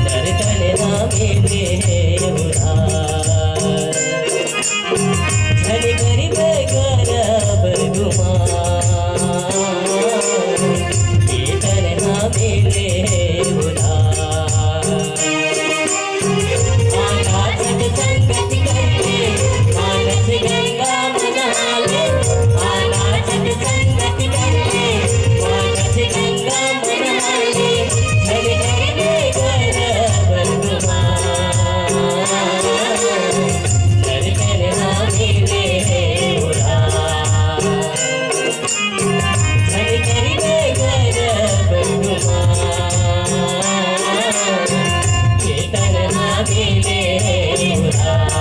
दर्शन ना मिले उधार झल कर बेगर गुमान कीर्तन ना मिले उधार आना सत्संगति करले मानस गंगा मन हाले आना सत्संगति करले मानस गंगा मन हाले झल कर बेगर गुमान दर्शन ना मिले उधार झल कर बेगर गुमान कीर्तन ना मिले उधार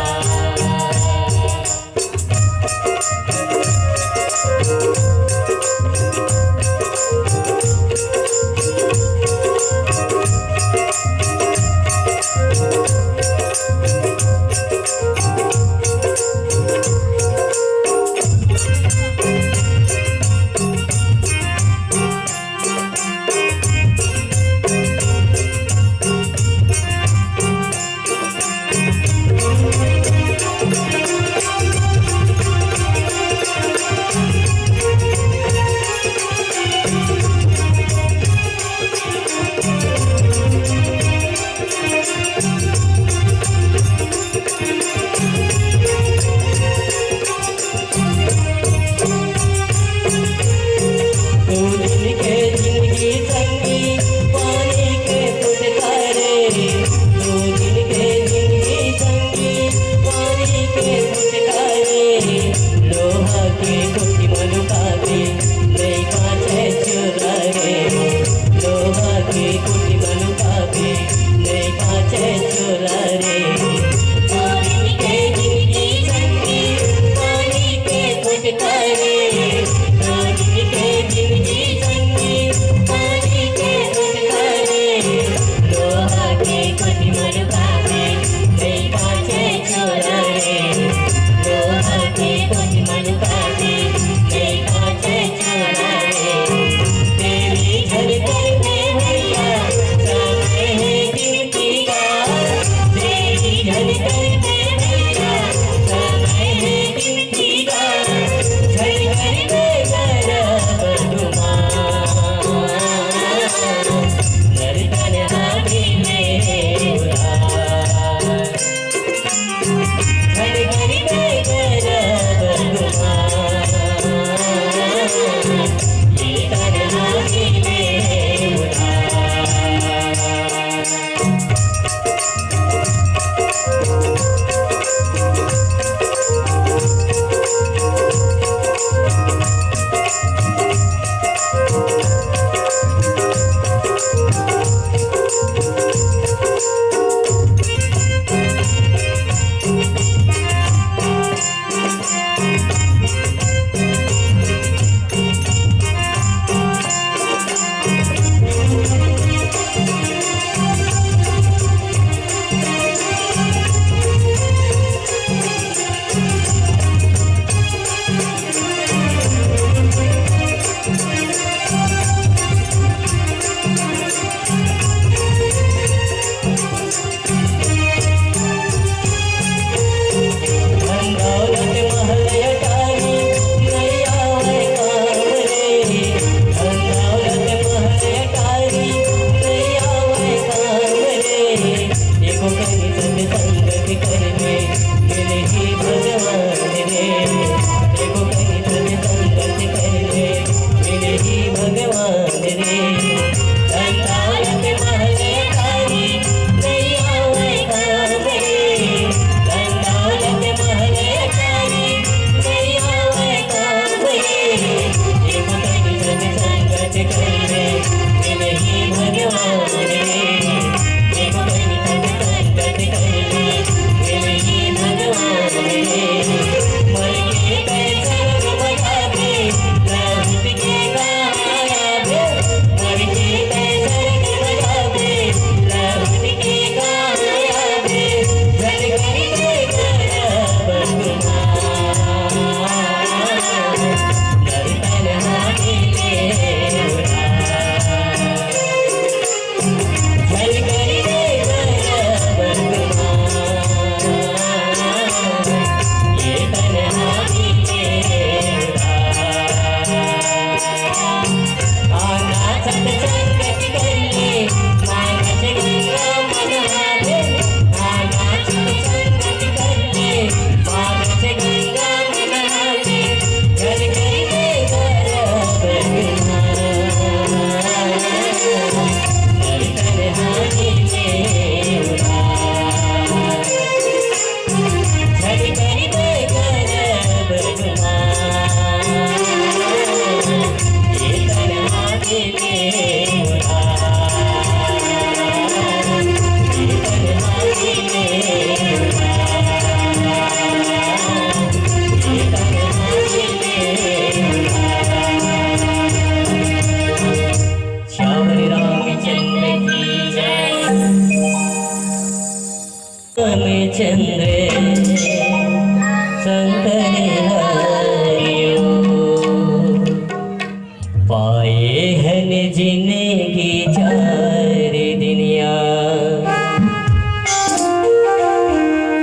रामचंद्र शंकर हरियो पाए हन जिंदगी चार दुनिया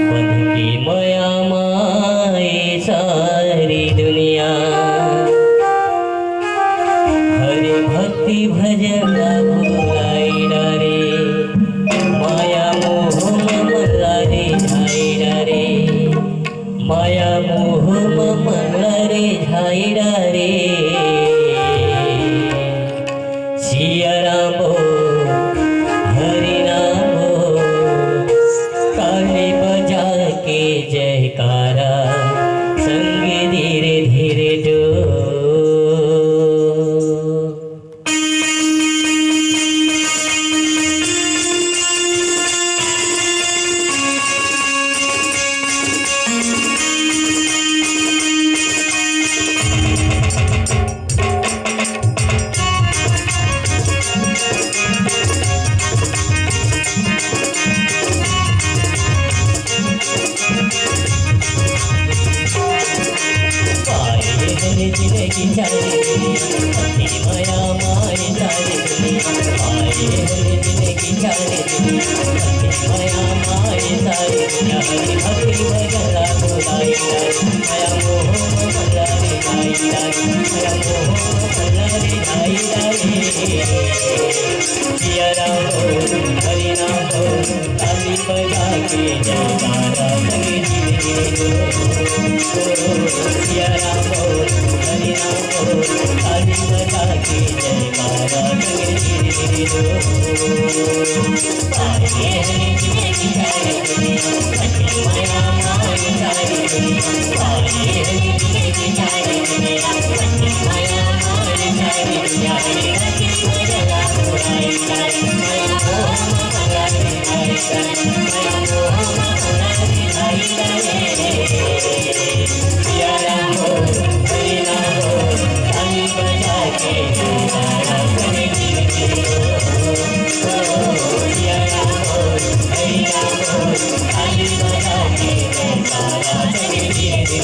बंध की माया माए सारी दुनिया हरि भक्ति भजन भुलाई डारे माया मोह ममलारे झाई डारे माया मोह ममलारे झाई डारे सिया राम हरि नाम काली बजा के जयकारा संग धीरे धीरे डो जिंदगी चारी दुनिया माया माए सारी दुनिया आए हर जिंदगी चारी दुनिया माया माए सारी दुनिया हरि भक्ति भजन भुलाई डारे माया मोह ममलारे झाई डारे माया मोह ममलारे झाई डारे सिया राम हरि नाम काली बजा के जयकारा संगे धीरे सिया राम हरि नाम काली बजा के जयकारा संगे धीरे आए हरि जिंदगी चारी दुनिया माया माए सारी दुनिया आए हरि जिंदगी चारी दुनिया माया माए सारी दुनिया हरि भक्ति भजन भुलाई डारे माया मोह ममलारे झाई डारे माया मोह ममलारे झाई डारे सिया राम हरि नाम काली बजा के जयकारा संगे धीरे सिया राम हरि नाम काली बजा के जयकारा संगे धीरे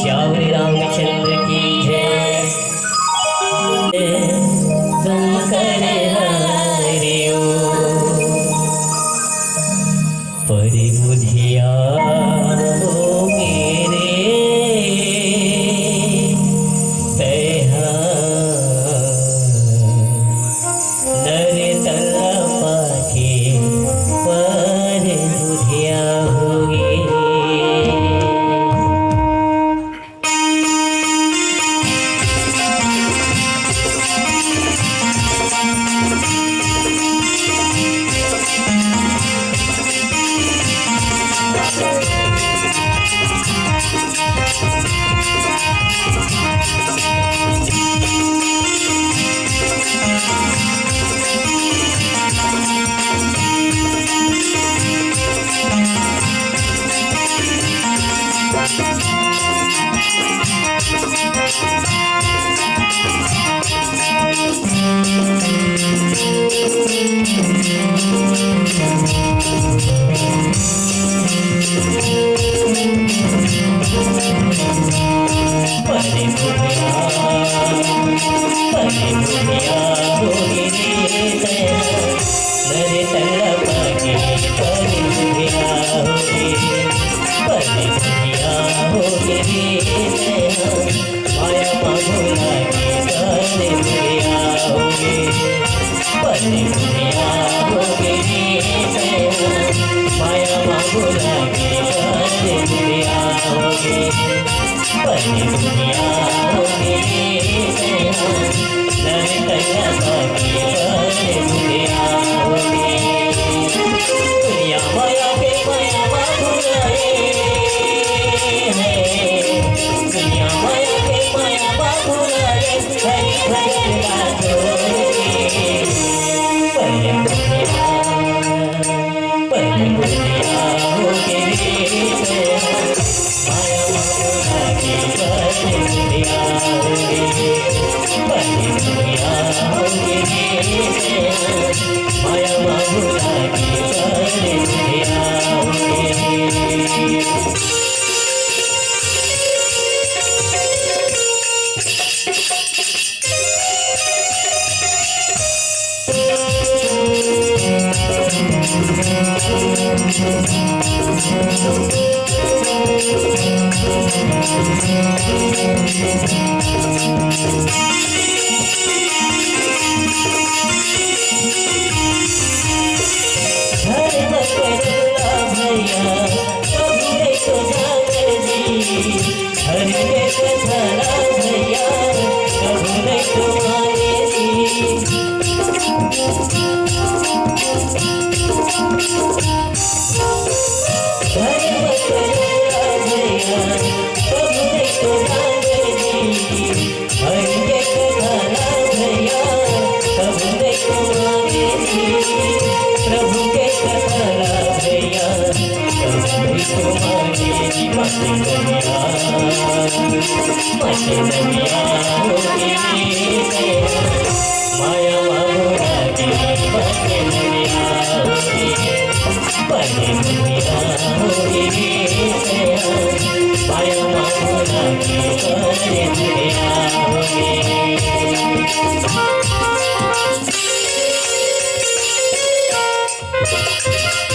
श्यावरी रामचंद्र की जय। शंकर हरिओ परिबुधिया हो मेरे तैहा नर तला पाके परिबुधिया होगी। Thank you.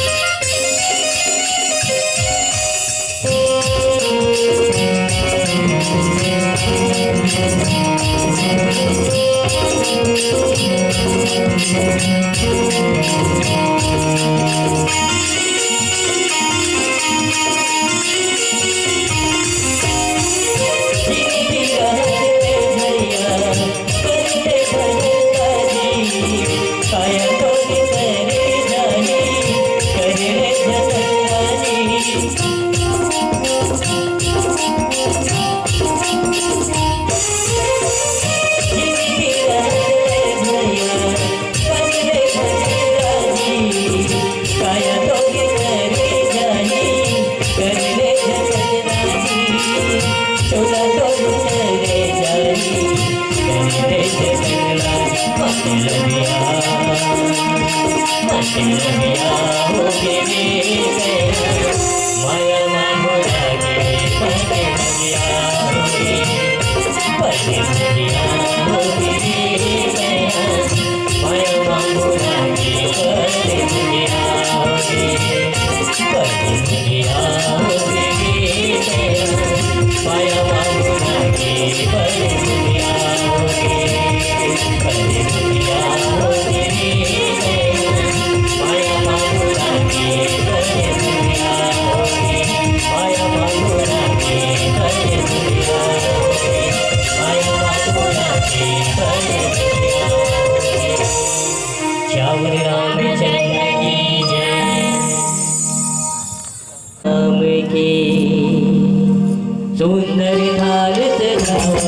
सुंदर थाल सजाओ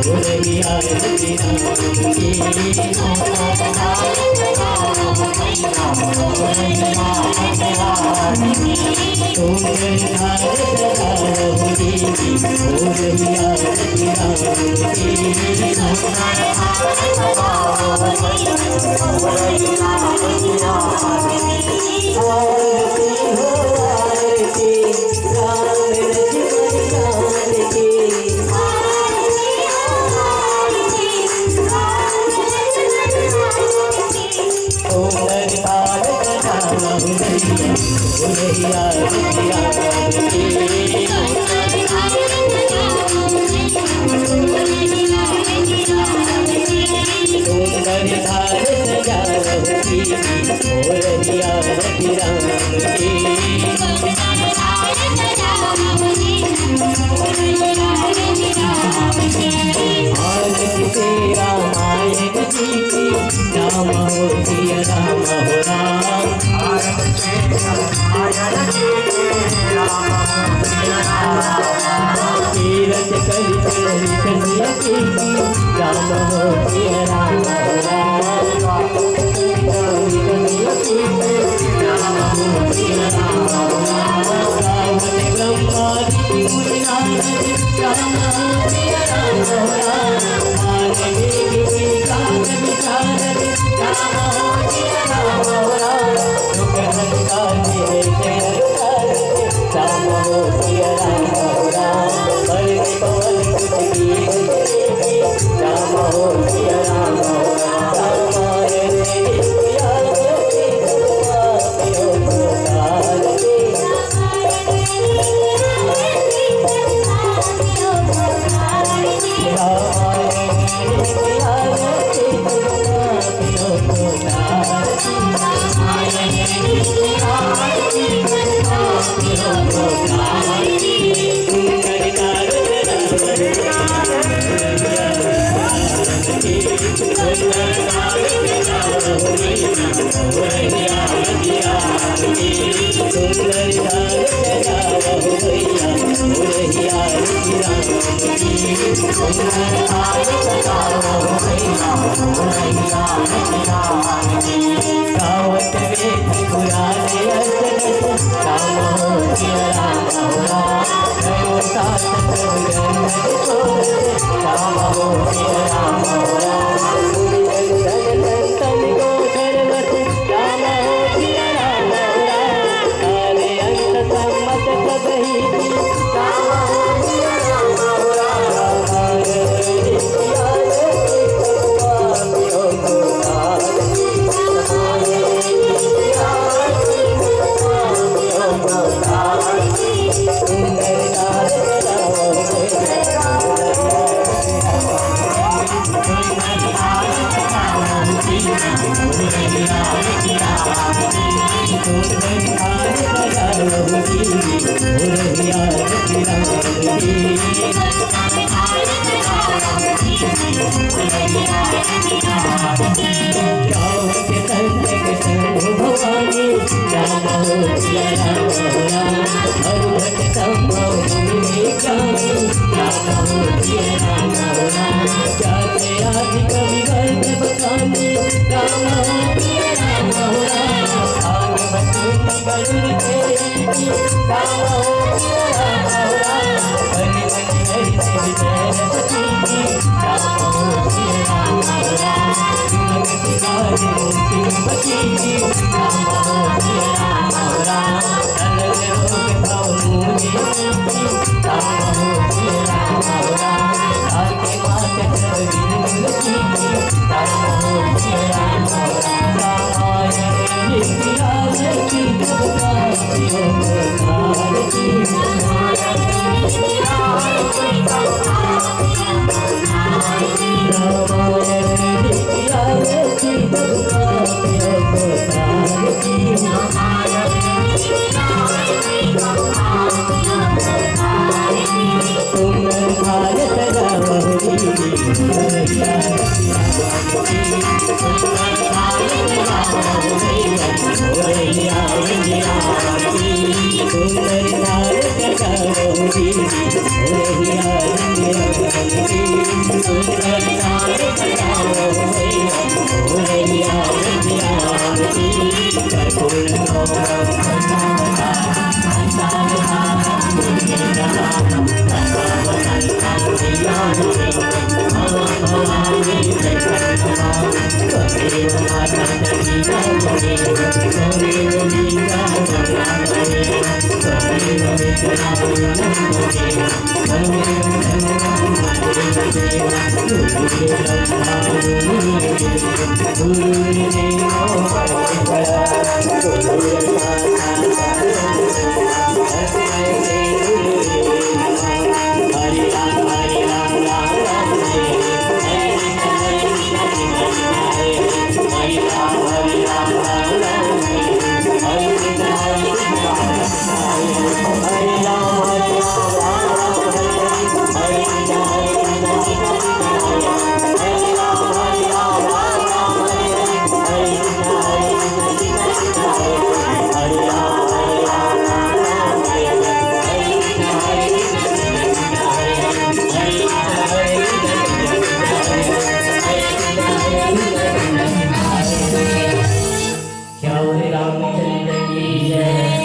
रही आरती सुंदर थाल सजाओ रही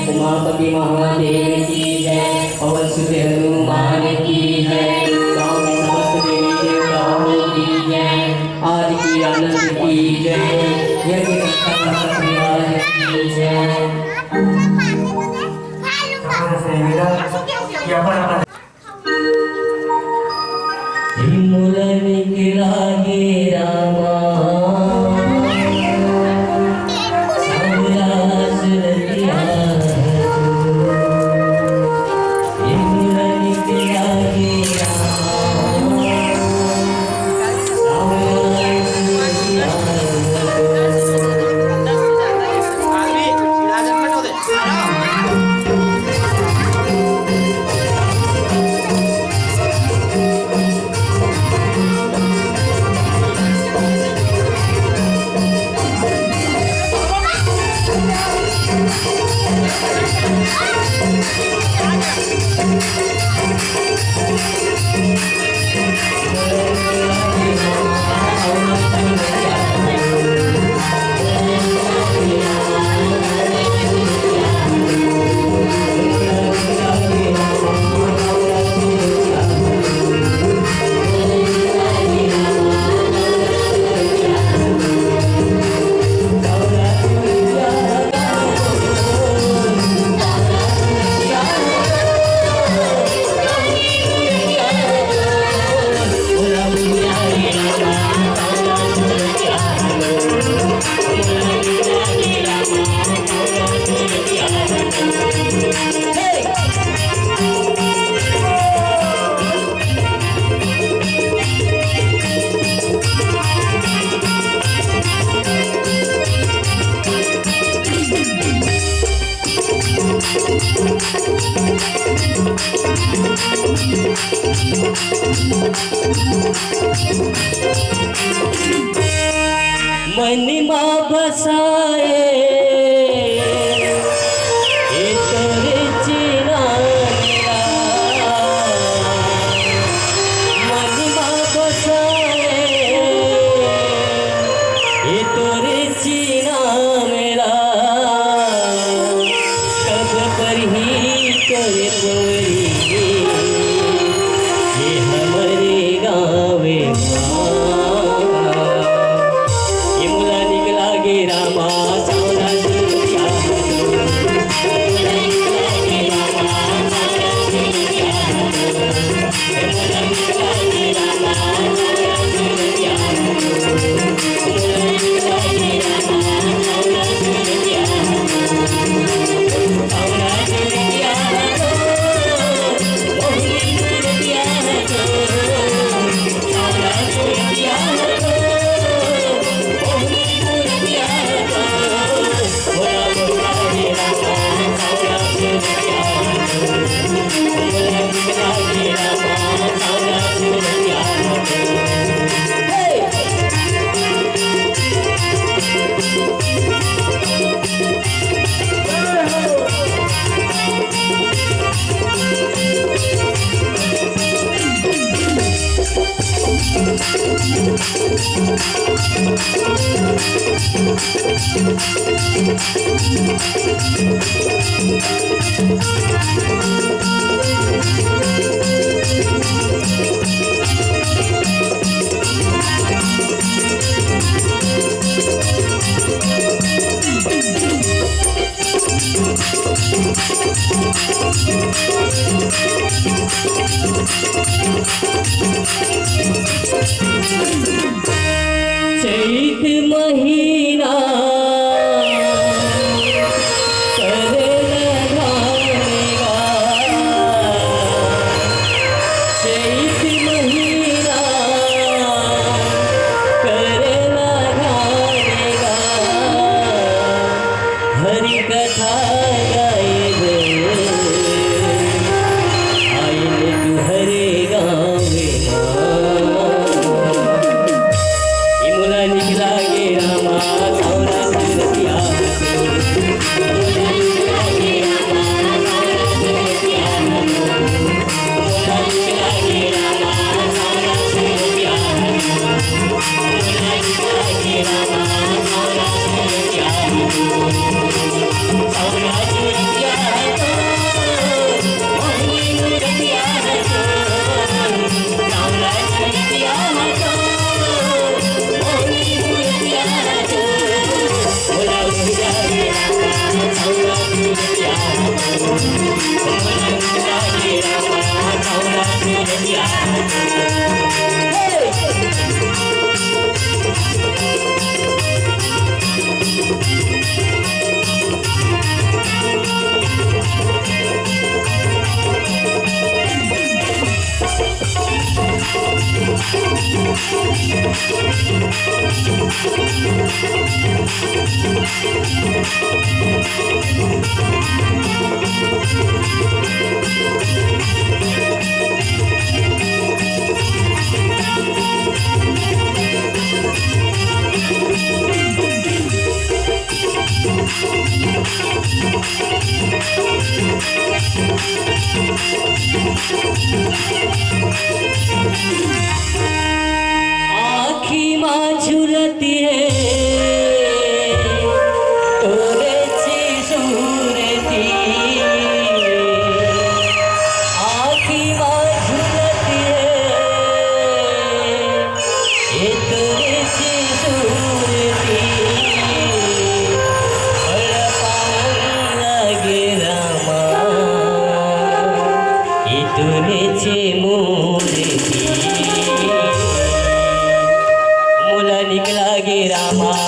उमापति महादेव की जय, पवन सुत हनुमान की जय, गाँव के समस्त देवी देवताओं की जय, आज की आनंद की जय, यज्ञ करता परिवार की जय। हिमुलन के लागे रामा मनिमा बसाए ये तोरे चीना मेरा मनिमा बसाए ये तोरे चीना मेरा कब पर ही करे पोरी ये हमारे गाँव रामा सावरा दुनिया चैत महीना चैत महीना करना गानेगा हरि कथा गाएब आइले तू हरे गाँव इमुला निकला गे रामा सावरा सुरतिया आखी माँ झुलती है तोरेची सूरती आखी माँ झुलती है ये तोरेची सूरती हडपान लागे रामा ये तोरेची मूर्ती मुला निकला गे रामा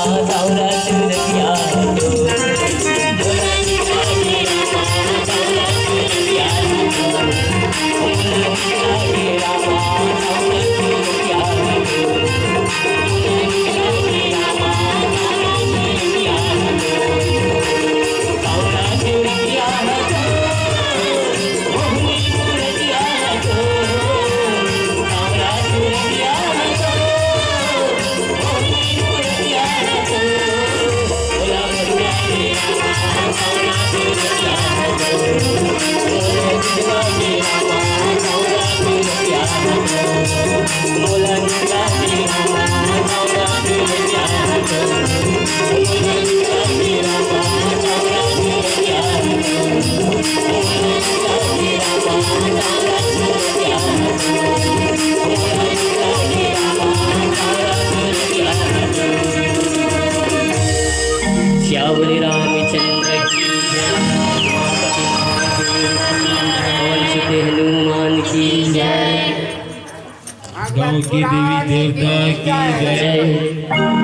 की देवी देवता की जय।